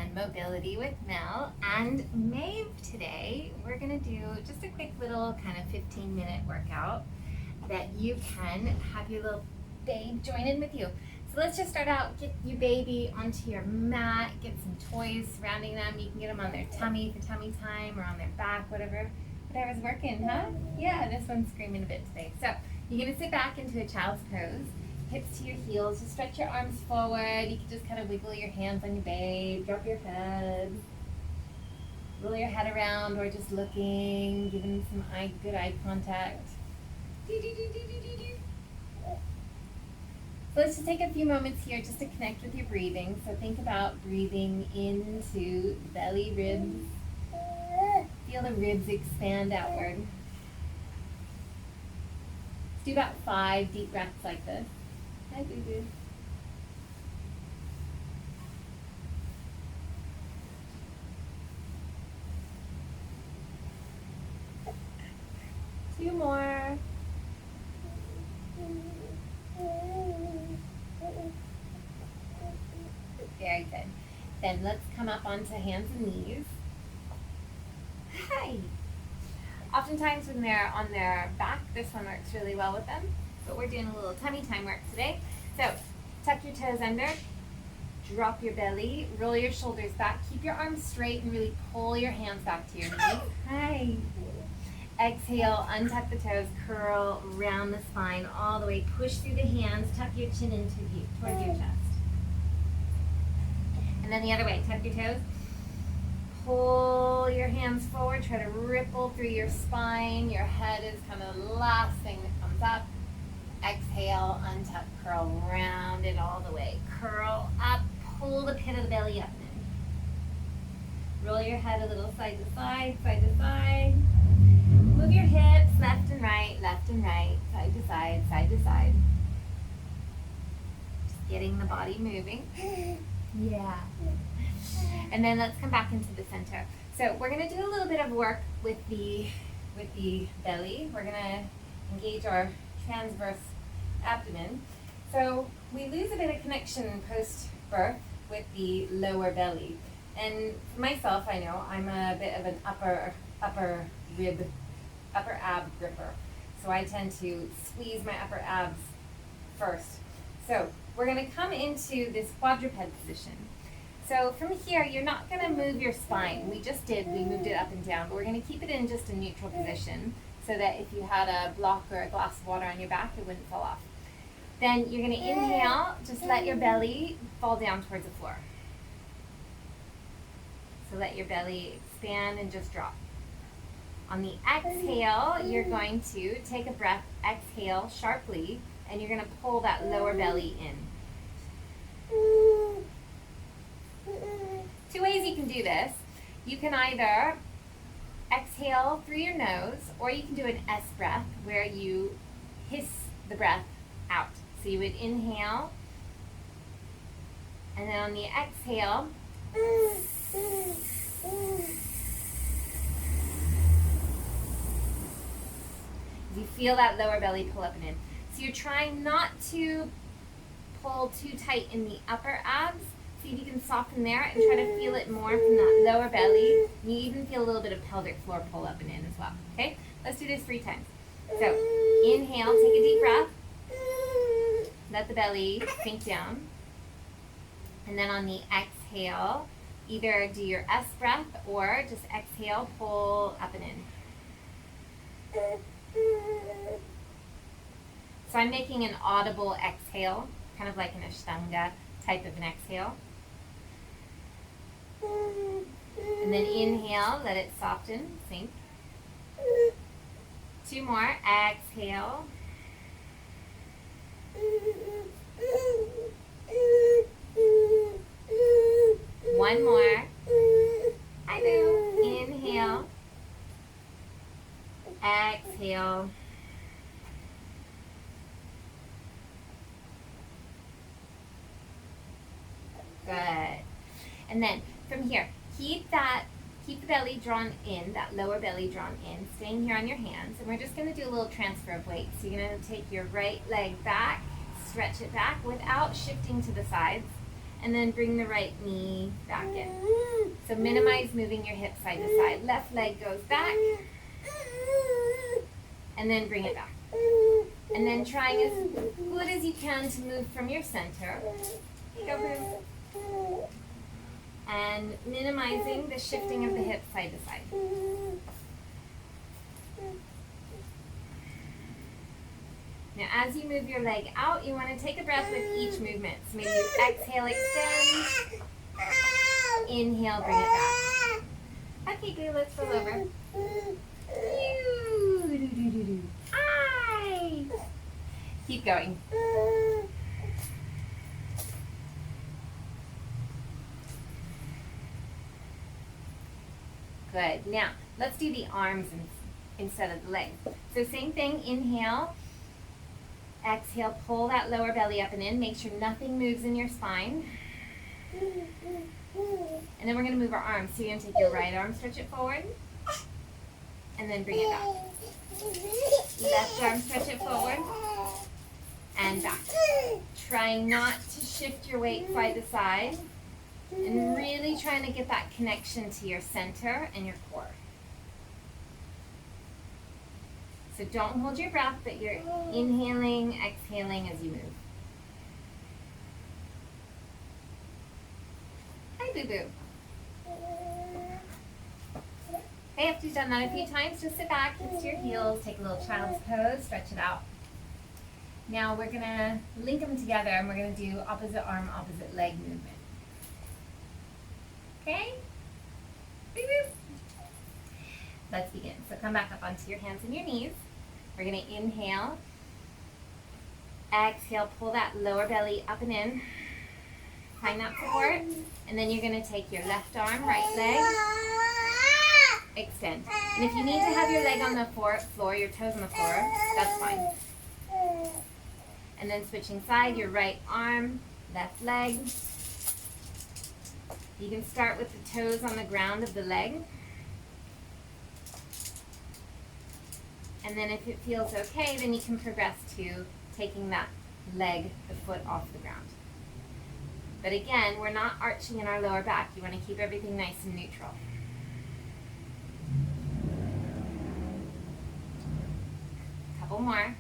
and mobility with Mel and Maeve today. We're going to do just a quick little kind of 15-minute workout that you can have your little babe join in with you. So let's just start out, get your baby onto your mat, get some toys surrounding them. You can get them on their tummy for tummy time or on their back, whatever's working, huh? Yeah, this one's screaming a bit today. So you're going to sit back into a child's pose. Hips to your heels, just stretch your arms forward. You can just kind of wiggle your hands on your babe, drop your head, roll your head around, or just looking, giving some good eye contact. So let's just take a few moments here just to connect with your breathing. So think about breathing into the belly, ribs. Feel the ribs expand outward. Let's do about 5 deep breaths like this. Hi, boo-boo. Two more. Very good. Then let's come up onto hands and knees. Hi. Oftentimes when they're on their back, this one works really well with them. But we're doing a little tummy time work today. So tuck your toes under, drop your belly, roll your shoulders back, keep your arms straight and really pull your hands back to your knees. Hi. Exhale, untuck the toes, curl around the spine all the way, push through the hands, tuck your chin into you, towards your chest. And then the other way, tuck your toes, pull your hands forward, try to ripple through your spine. Your head is kind of the last thing that comes up. Exhale, untuck, curl, round it all the way. Curl up, pull the pit of the belly up and in. Roll your head a little side to side, side to side. Move your hips left and right, side to side, side to side. Just getting the body moving. Yeah. And then let's come back into the center. So we're going to do a little bit of work with the belly. We're going to engage our transverse abdomen. So we lose a bit of connection post-birth with the lower belly. And for myself, I know I'm a bit of an upper ab gripper. So I tend to squeeze my upper abs first. So we're going to come into this quadruped position. So from here, you're not going to move your spine. We moved it up and down, but we're going to keep it in just a neutral position so that if you had a block or a glass of water on your back, it wouldn't fall off. Then you're going to inhale, just let your belly fall down towards the floor. So let your belly expand and just drop. On the exhale, you're going to take a breath, exhale sharply, and you're going to pull that lower belly in. 2 ways you can do this. You can either exhale through your nose, or you can do an S breath where you hiss the breath out. So you would inhale, and then on the exhale, you feel that lower belly pull up and in. So you're trying not to pull too tight in the upper abs. See if you can soften there and try to feel it more from that lower belly. You even feel a little bit of pelvic floor pull up and in as well. Okay? Let's do this 3 times. So inhale, take a deep breath. Let the belly sink down. And then on the exhale, either do your S breath or just exhale, pull up and in. So I'm making an audible exhale, kind of like an Ashtanga type of an exhale. And then inhale, let it soften, sink. 2 more, exhale. One more. I do. Inhale. Exhale. Good. And then from here, keep the belly drawn in, that lower belly drawn in, staying here on your hands. And we're just going to do a little transfer of weight. So you're going to take your right leg back, stretch it back without shifting to the sides. and then bring the right knee back in. So minimize moving your hips side to side. Left leg goes back, and then bring it back. And then trying as good as you can to move from your center. Go, Boo. And minimizing the shifting of the hips side to side. Now as you move your leg out, you want to take a breath with each movement. So maybe you exhale, extend. Inhale, bring it back. Okay, good, let's roll over. Ay. Keep going. Good. Now, let's do the arms instead of the legs. So same thing, inhale. Exhale, pull that lower belly up and in. Make sure nothing moves in your spine. And then we're going to move our arms. So you're going to take your right arm, stretch it forward. And then bring it back. Left arm, stretch it forward. And back. Trying not to shift your weight side to side. And really trying to get that connection to your center and your core. So don't hold your breath, but you're inhaling, exhaling as you move. Hi, Boo-Boo. Okay, after you've done that a few times, just sit back, hips to your heels, take a little child's pose, stretch it out. Now we're going to link them together and we're going to do opposite arm, opposite leg movement. Okay? Boo-Boo. Let's begin. So come back up onto your hands and your knees. We're going to inhale. Exhale, pull that lower belly up and in. Find that support. And then you're going to take your left arm, right leg. Extend. And if you need to have your leg on the floor, your toes on the floor, that's fine. And then switching side, your right arm, left leg. You can start with the toes on the ground of the leg. And then if it feels okay, then you can progress to taking that leg, the foot off the ground. But again, we're not arching in our lower back. You want to keep everything nice and neutral. Couple more.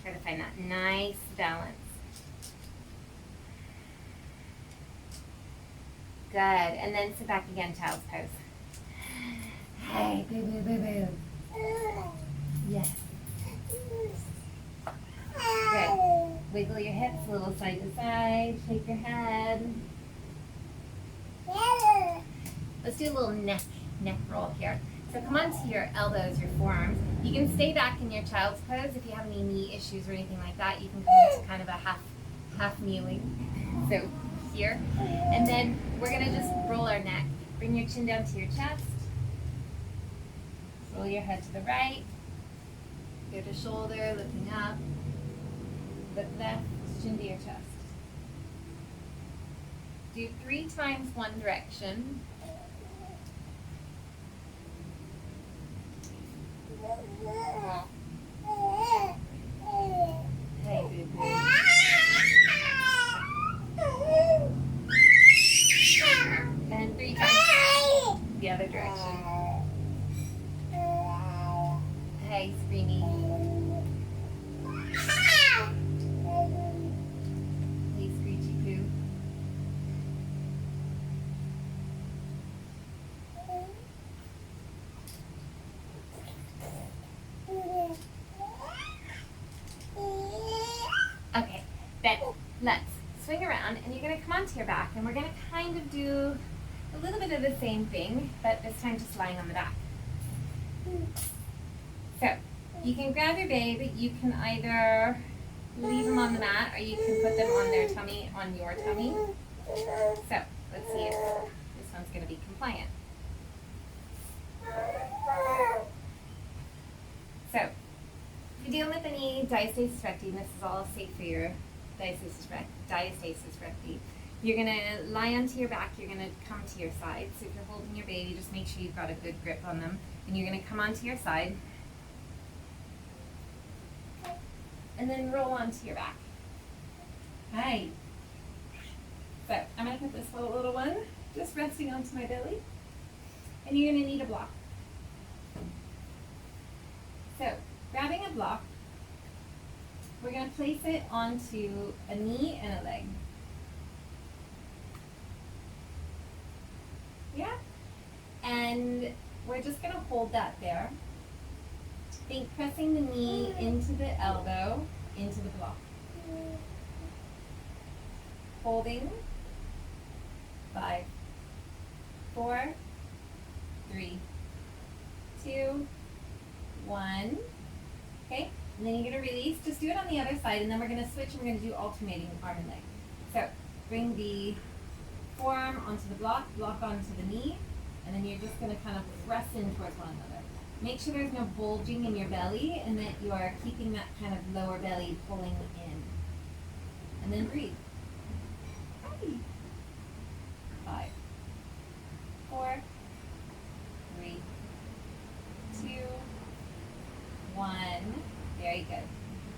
Try to find that nice balance. Good, and then sit back again, child's pose. Hey, boo, boo, boo, boo. Yes. Good. Wiggle your hips a little side to side, shake your head. Let's do a little neck roll here. So come onto your elbows, your forearms. You can stay back in your child's pose. If you have any knee issues or anything like that, you can come into kind of a half kneeling. So here. And then we're going to just roll our neck. Bring your chin down to your chest. Roll your head to the right. Go to shoulder, looking up. Look left, chin to your chest. Do 3 times one direction. Hey, boo-boo. And 3 times the other direction. Hey, Screamy. Hey, Screechy Poo. Okay, then let's swing around and you're going to come onto your back and we're going to kind of do a little bit of the same thing, but this time just lying on the back. So, you can grab your babe, you can either leave them on the mat or you can put them on their tummy, on your tummy. So, let's see if this one's going to be compliant. So, if you're dealing with any diastasis recti, and this is all safe for your diastasis recti, you're going to lie onto your back, you're going to come to your side. So if you're holding your baby, just make sure you've got a good grip on them. And you're going to come onto your side. and then roll onto your back. Hi. So I'm going to put this little one just resting onto my belly, and you're going to need a block. So grabbing a block, we're going to place it onto a knee and a leg. Yeah? And we're just going to hold that there. Think pressing the knee into the elbow, into the block. Holding. 5, 4, 3, 2, 1. Okay? And then you're going to release. Just do it on the other side, and then we're going to switch and we're going to do alternating arm and leg. So bring the forearm onto the block onto the knee, and then you're just going to kind of press in towards one another. Make sure there's no bulging in your belly and that you are keeping that kind of lower belly pulling in. And then breathe. 5, 4, 3, 2, 1. Very good.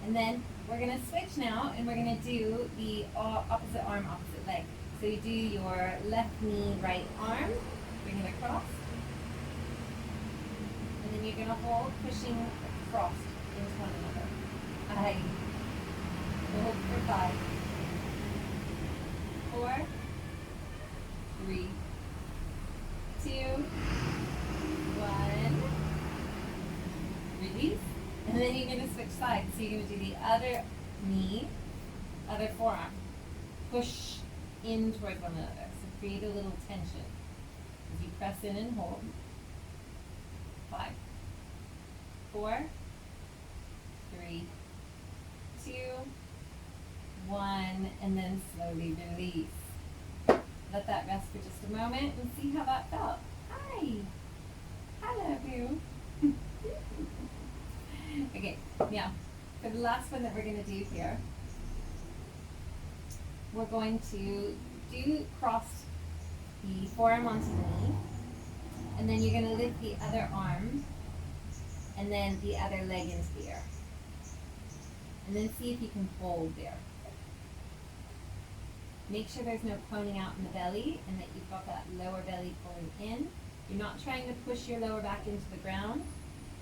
And then we're going to switch now, and we're going to do the opposite arm, opposite leg. So you do your left knee, right arm, bring it across, and then you're going to hold, pushing across into one another. Hold for 5, 4, 3, 2, 1. Release. And then you're going to switch sides. So you're going to do the other knee, other forearm. Push in towards one another. So create a little tension as you press in and hold. 5, 4, 3, 2, 1, and then slowly release. Let that rest for just a moment and see how that felt. Hi. Hello, boo. Okay, now for the last one that we're going to do here, we're going to cross the forearm onto the knee, and then you're going to lift the other arm and then the other leg into the air. And then see if you can hold there. Make sure there's no coning out in the belly and that you've got that lower belly pulling in. You're not trying to push your lower back into the ground.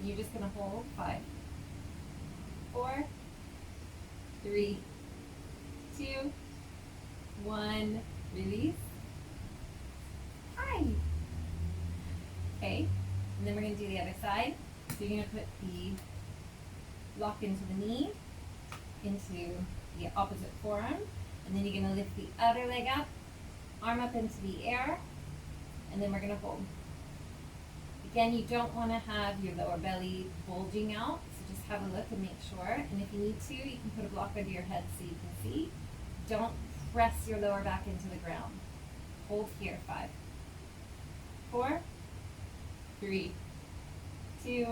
You're just going to hold. 5, 4, 3, 2, 1. Release. Hi. Okay, and then we're going to do the other side. So you're going to put the block into the knee, into the opposite forearm, and then you're going to lift the other leg up, arm up into the air, and then we're going to hold. Again, you don't want to have your lower belly bulging out, so just have a look and make sure. And if you need to, you can put a block under your head so you can see. Don't press your lower back into the ground. Hold here. 5, 4, 3, 2,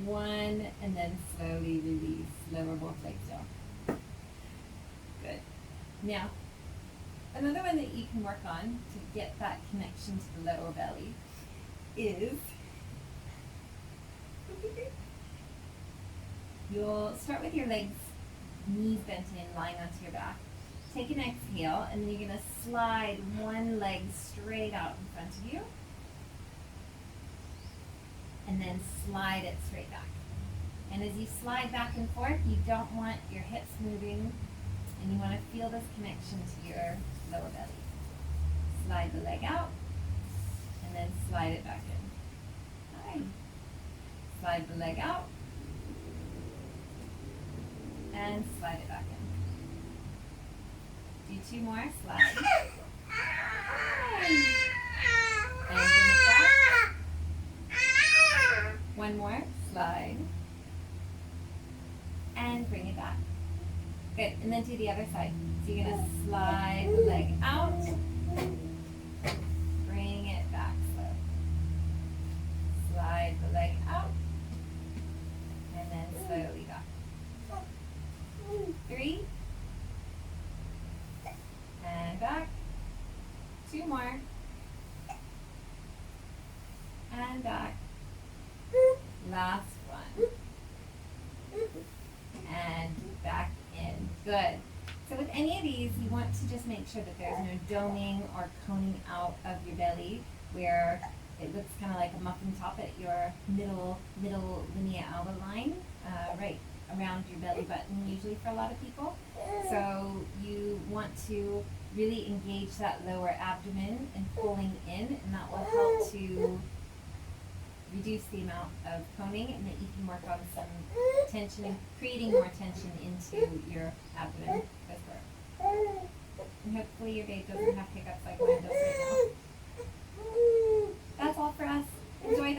1, and then slowly release. Lower both legs down. Good. Now, another one that you can work on to get that connection to the lower belly is you'll start with your legs, knees bent in, lying onto your back. Take an exhale, and then you're going to slide one leg straight out in front of you, and then slide it straight back. And as you slide back and forth, you don't want your hips moving, and you want to feel this connection to your lower belly. Slide the leg out, and then slide it back in. Hi. Slide the leg out, and slide it back in. Do 2 more, slide. Hi. And bring it back. 1 more, slide. And bring it back. Good, and then do the other side. So you're going to slide the leg out, bring it back slow. Slide the leg out, and then slowly back. 3, and back. 2 more, and back. Last one, and back in. Good. So with any of these, you want to just make sure that there's no doming or coning out of your belly where it looks kind of like a muffin top at your middle linea alba line, right around your belly button usually for a lot of people. So you want to really engage that lower abdomen and pulling in, and that will help to reduce the amount of coning, and that you can work on some tension and creating more tension into your abdomen as well. And hopefully your babe doesn't have hiccups like mine does right now. That's all for us. Enjoy.